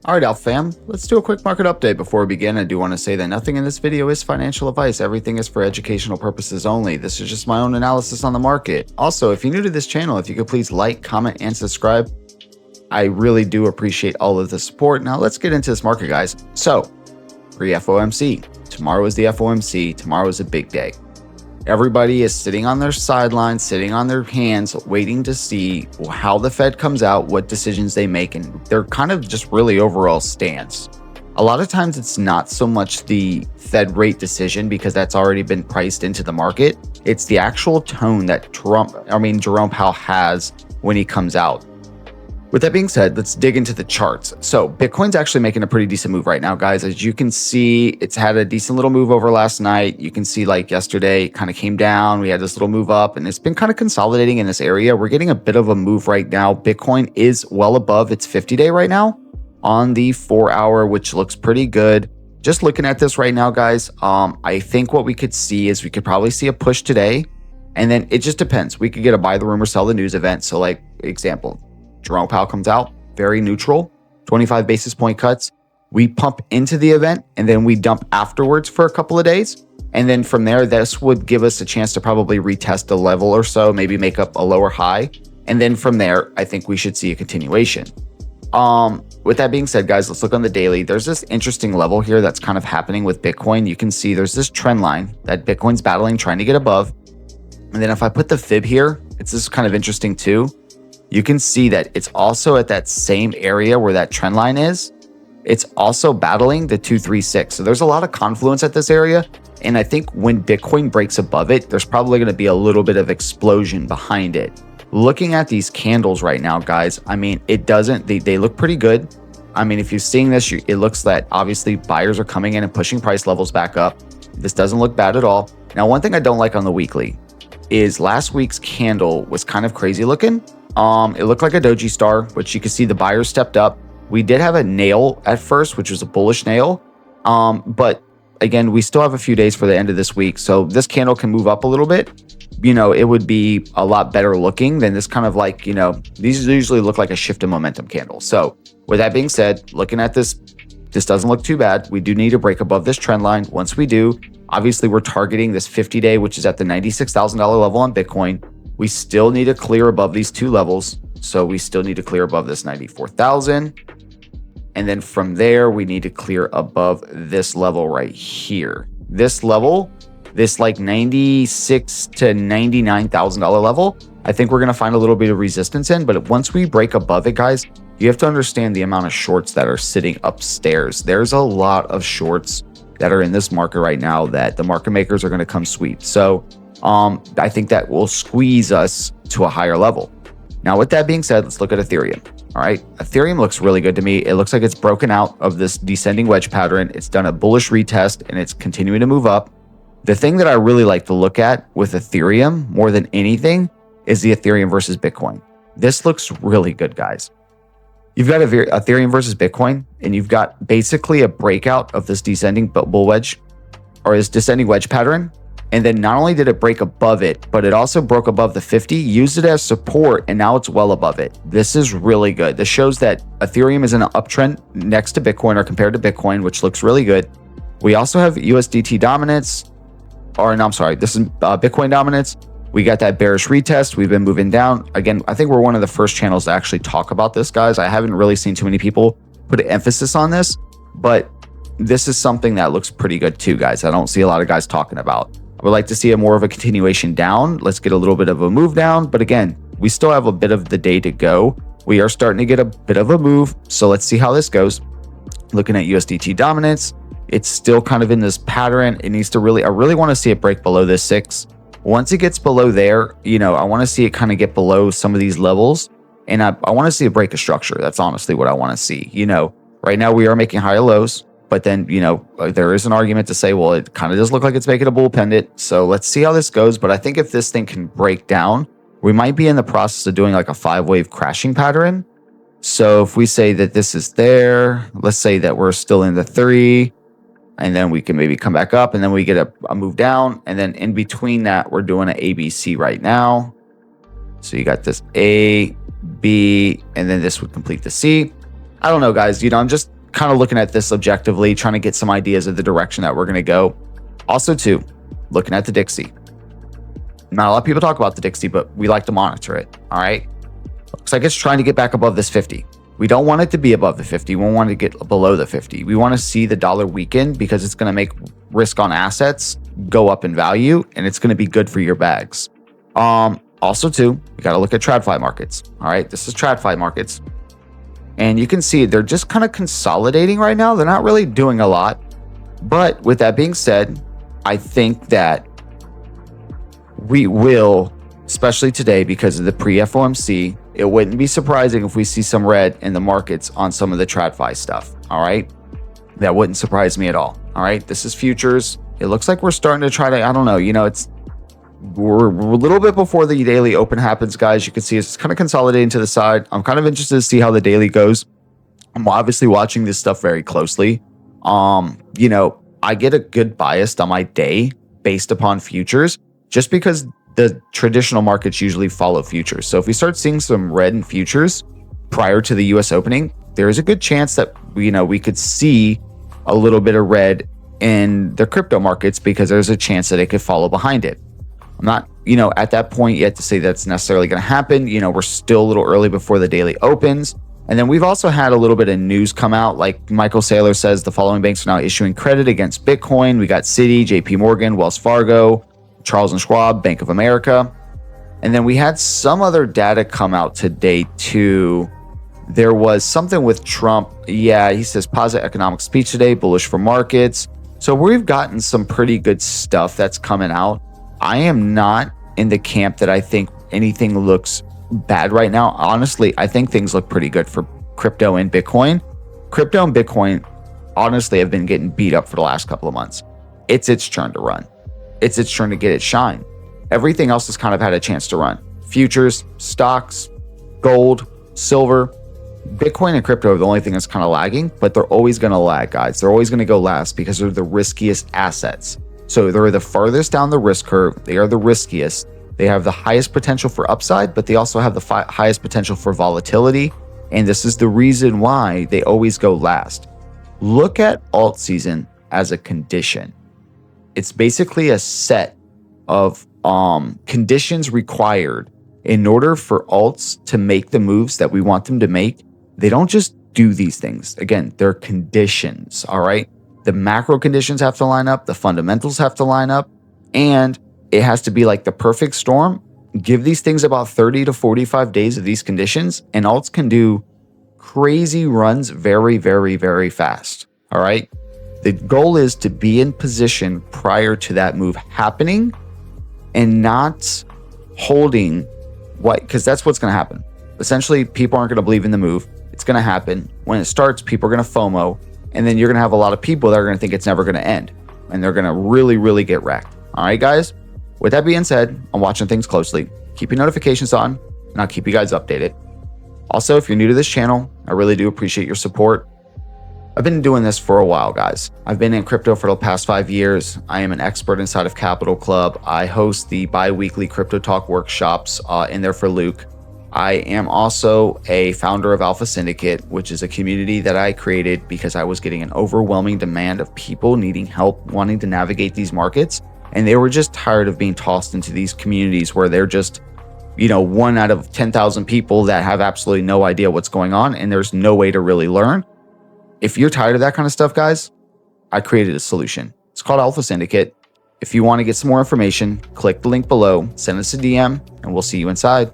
Alright, Alpha fam, let's do a quick market update. Before we begin, I do want to say that nothing in this video is financial advice. Everything is for educational purposes only. This is just my own analysis on the market. Also, if you're new to this channel, if you could please like, comment, and subscribe, I really do appreciate all of the support. Now let's get into this market, guys. So, pre-FOMC. Tomorrow is the FOMC. Tomorrow is a big day. Everybody is sitting on their sidelines, sitting on their hands, waiting to see how the Fed comes out, what decisions they make, and they're kind of just really overall stance. A lot of times it's not so much the Fed rate decision because that's already been priced into the market. It's the actual tone that Jerome Powell has when he comes out. With that being said, let's dig into the charts. So Bitcoin's actually making a pretty decent move right now, guys. As you can see, it's had a decent little move over last night. You can see like yesterday, it kind of came down. We had this little move up and it's been kind of consolidating in this area. We're getting a bit of a move right now. Bitcoin is well above its 50-day right now on the 4-hour, which looks pretty good. Just looking at this right now, guys, I think what we could see is we could probably see a push today. And then it just depends. We could get a buy the rumor, sell the news event. So like example, Jerome Powell comes out, very neutral, 25 basis point cuts. We pump into the event and then we dump afterwards for a couple of days. And then from there, this would give us a chance to probably retest a level or so, maybe make up a lower high. And then from there, I think we should see a continuation. With that being said, guys, let's look on the daily. There's this interesting level here that's kind of happening with Bitcoin. You can see there's this trend line that Bitcoin's battling, trying to get above. And then if I put the fib here, it's this kind of interesting too. You can see that it's also at that same area where that trend line is. It's also battling the 236. So there's a lot of confluence at this area. And I think when Bitcoin breaks above it, there's probably going to be a little bit of explosion behind it. Looking at these candles right now, guys, I mean, they look pretty good. I mean, if you're seeing this, it looks that obviously buyers are coming in and pushing price levels back up. This doesn't look bad at all. Now, one thing I don't like on the weekly is last week's candle was kind of crazy looking. It looked like a doji star, which you can see the buyers stepped up. We did have a nail at first, which was a bullish nail. But again, we still have a few days for the end of this week. So this candle can move up a little bit. You know, it would be a lot better looking than this kind of like, you know, these usually look like a shift in momentum candle. So with that being said, looking at this doesn't look too bad. We do need to break above this trend line. Once we do, obviously we're targeting this 50-day, which is at the $96,000 level on Bitcoin. We still need to clear above these two levels. So we still need to clear above this 94,000. And then from there, we need to clear above this level right here. This level, this like $96,000 to $99,000 level, I think we're going to find a little bit of resistance in. But once we break above it, guys, you have to understand the amount of shorts that are sitting upstairs. There's a lot of shorts that are in this market right now that the market makers are going to come sweep. So I think that will squeeze us to a higher level. Now, with that being said, let's look at Ethereum. All right. Ethereum looks really good to me. It looks like it's broken out of this descending wedge pattern. It's done a bullish retest and it's continuing to move up. The thing that I really like to look at with Ethereum more than anything is the Ethereum versus Bitcoin. This looks really good, guys. You've got Ethereum versus Bitcoin, and you've got basically a breakout of this descending bull wedge or this descending wedge pattern. And then not only did it break above it, but it also broke above the 50, used it as support, and now it's well above it. This is really good. This shows that Ethereum is in an uptrend next to Bitcoin or compared to Bitcoin, which looks really good. We also have USDT dominance, this is Bitcoin dominance. We got that bearish retest. We've been moving down. Again, I think we're one of the first channels to actually talk about this, guys. I haven't really seen too many people put an emphasis on this, but this is something that looks pretty good too, guys. I don't see a lot of guys talking about. I would like to see more of a continuation down. Let's get a little bit of a move down. But again, we still have a bit of the day to go. We are starting to get a bit of a move. So let's see how this goes. Looking at USDT dominance, it's still kind of in this pattern. It needs to I really want to see it break below this 6. Once it gets below there, you know, I want to see it kind of get below some of these levels. And I want to see it break a structure. That's honestly what I want to see. You know, right now we are making higher lows. But then, you know, there is an argument to say, well, it kind of does look like it's making a bull pendant. So let's see how this goes. But I think if this thing can break down, we might be in the process of doing like a 5-wave crashing pattern. So if we say that this is there, let's say that we're still in the 3, and then we can maybe come back up and then we get a move down. And then in between that, we're doing an ABC right now. So you got this A, B, and then this would complete the C. I don't know, guys. You know, I'm just kind of looking at this objectively, trying to get some ideas of the direction that we're going to go. Also, too, looking at the Dixie. Not a lot of people talk about the Dixie, but we like to monitor it. All right. Looks like it's trying to get back above this 50. We don't want it to be above the 50. We want it to get below the 50. We want to see the dollar weaken because it's going to make risk on assets go up in value, and it's going to be good for your bags. Also, too, we got to look at TradFi markets. All right. This is TradFi markets. And you can see they're just kind of consolidating right now. They're not really doing a lot. But with that being said, I think that we will, especially today because of the pre-FOMC, it wouldn't be surprising if we see some red in the markets on some of the TradFi stuff. All right. That wouldn't surprise me at all. All right. This is futures. It looks like we're starting to try to, I don't know, we're a little bit before the daily open happens, guys. You can see it's kind of consolidating to the side. I'm kind of interested to see how the daily goes. I'm obviously watching this stuff very closely. I get a good bias on my day based upon futures just because the traditional markets usually follow futures. So if we start seeing some red in futures prior to the US opening, there is a good chance that we could see a little bit of red in the crypto markets because there's a chance that it could follow behind it. I'm not, at that point yet to say that's necessarily going to happen. We're still a little early before the daily opens. And then we've also had a little bit of news come out. Like Michael Saylor says, the following banks are now issuing credit against Bitcoin. We got Citi, JP Morgan, Wells Fargo, Charles & Schwab, Bank of America. And then we had some other data come out today too. There was something with Trump. Yeah, he says positive economic speech today, bullish for markets. So we've gotten some pretty good stuff that's coming out. I am not in the camp that I think anything looks bad right now. Honestly, I think things look pretty good for crypto and Bitcoin. Crypto and Bitcoin, honestly, have been getting beat up for the last couple of months. It's its turn to run. It's its turn to get its shine. Everything else has kind of had a chance to run. Futures, stocks, gold, silver, Bitcoin and crypto are the only thing that's kind of lagging, but they're always going to lag, guys. They're always going to go last because they're the riskiest assets. So they're the farthest down the risk curve. They are the riskiest. They have the highest potential for upside, but they also have the highest potential for volatility. And this is the reason why they always go last. Look at alt season as a condition. It's basically a set of conditions required in order for alts to make the moves that we want them to make. They don't just do these things. Again, they're conditions, all right? The macro conditions have to line up, the fundamentals have to line up, and it has to be like the perfect storm. Give these things about 30 to 45 days of these conditions, and alts can do crazy runs very, very, very fast, all right? The goal is to be in position prior to that move happening and not holding because that's what's going to happen. Essentially, people aren't going to believe in the move. It's going to happen. When it starts, people are going to FOMO, and then you're going to have a lot of people that are going to think it's never going to end, and they're going to really, really get wrecked. All right, guys? With that being said, I'm watching things closely. Keep your notifications on, and I'll keep you guys updated. Also, if you're new to this channel, I really do appreciate your support. I've been doing this for a while, guys. I've been in crypto for the past 5 years. I am an expert inside of Capital Club. I host the bi-weekly Crypto Talk workshops in there for Luke. I am also a founder of Alpha Syndicate, which is a community that I created because I was getting an overwhelming demand of people needing help, wanting to navigate these markets. And they were just tired of being tossed into these communities where they're just, 1 out of 10,000 people that have absolutely no idea what's going on, and there's no way to really learn. If you're tired of that kind of stuff, guys, I created a solution. It's called Alpha Syndicate. If you want to get some more information, click the link below, send us a DM, and we'll see you inside.